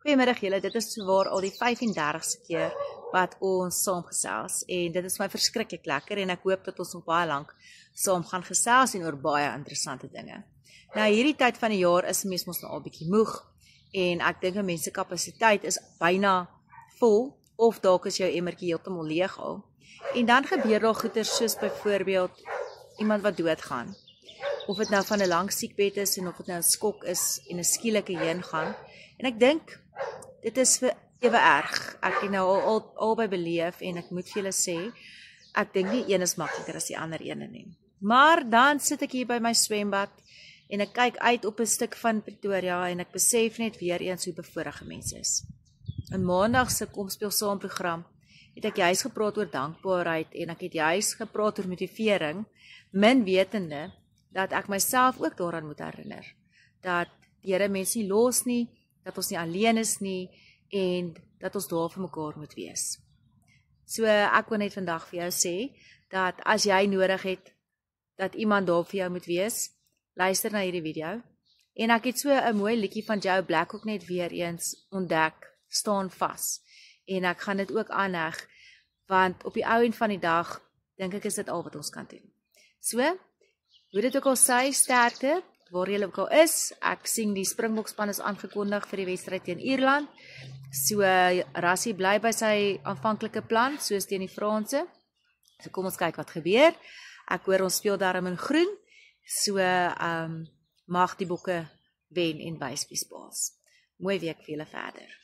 Goeiemiddag julle, dit is waar al die 35ste keer wat ons saam gesels en dit is my verskriklik lekker en ek hoop dat ons nog baie lank saam gaan gesels en oor baie interessante dinge. Nou hierdie tyd van die jaar is mens mos nou al bietjie moeg en ek dink 'n mens se kapasiteit is byna vol of dalk is jou emmertjie heeltemal leeg al. En dan gebeur daar goeie soos byvoorbeeld iemand wat doodgaan. Of dit nou van 'n lang siekbed is en of dit nou 'n skok is en 'n skielike heengaan. En ek dink dit is vir ewe erg. Ek het nou albei beleef en ek moet vir julle sê, ek dink nie een is makliker as die ander ene nie. Maar dan sit ek hier by my swembad en ek kyk uit op 'n stuk van Pretoria en ek besef net weer eens hoe bevoorreg mense is. In Maandag se Kom Speel Saam program het ek juis gepraat oor dankbaarheid en ek het juis gepraat oor motivering, min wetende dat ek myself ook daaraan moet herinner, dat die Here mense nie los nie, dat ons nie alleen is nie, en dat ons daar vir mekaar moet wees. So ek wil net vandag vir jou sê, dat as jy nodig het, dat iemand daar vir jou moet wees, luister na hierdie video, en ek het so 'n mooi liedjie van Joe Black ook net weer eens ontdek, Staan Vas, en ek gaan dit ook aanheg, want op die ou en van die dag, dink ek is dit al wat ons kan doen. So, hoe dit ook al sê, sterkte, waar julle ook al is, ek sien die Springbokspan is aangekondig vir die wedstryd teen Ierland, so Rassie bly by sy aanvanklike plan, soos teen die Franse, so kom ons kyk wat gebeur, ek hoor ons speel daarom in groen, so mag die bokke wen en wys wie spaas. Mooi week vir julle verder.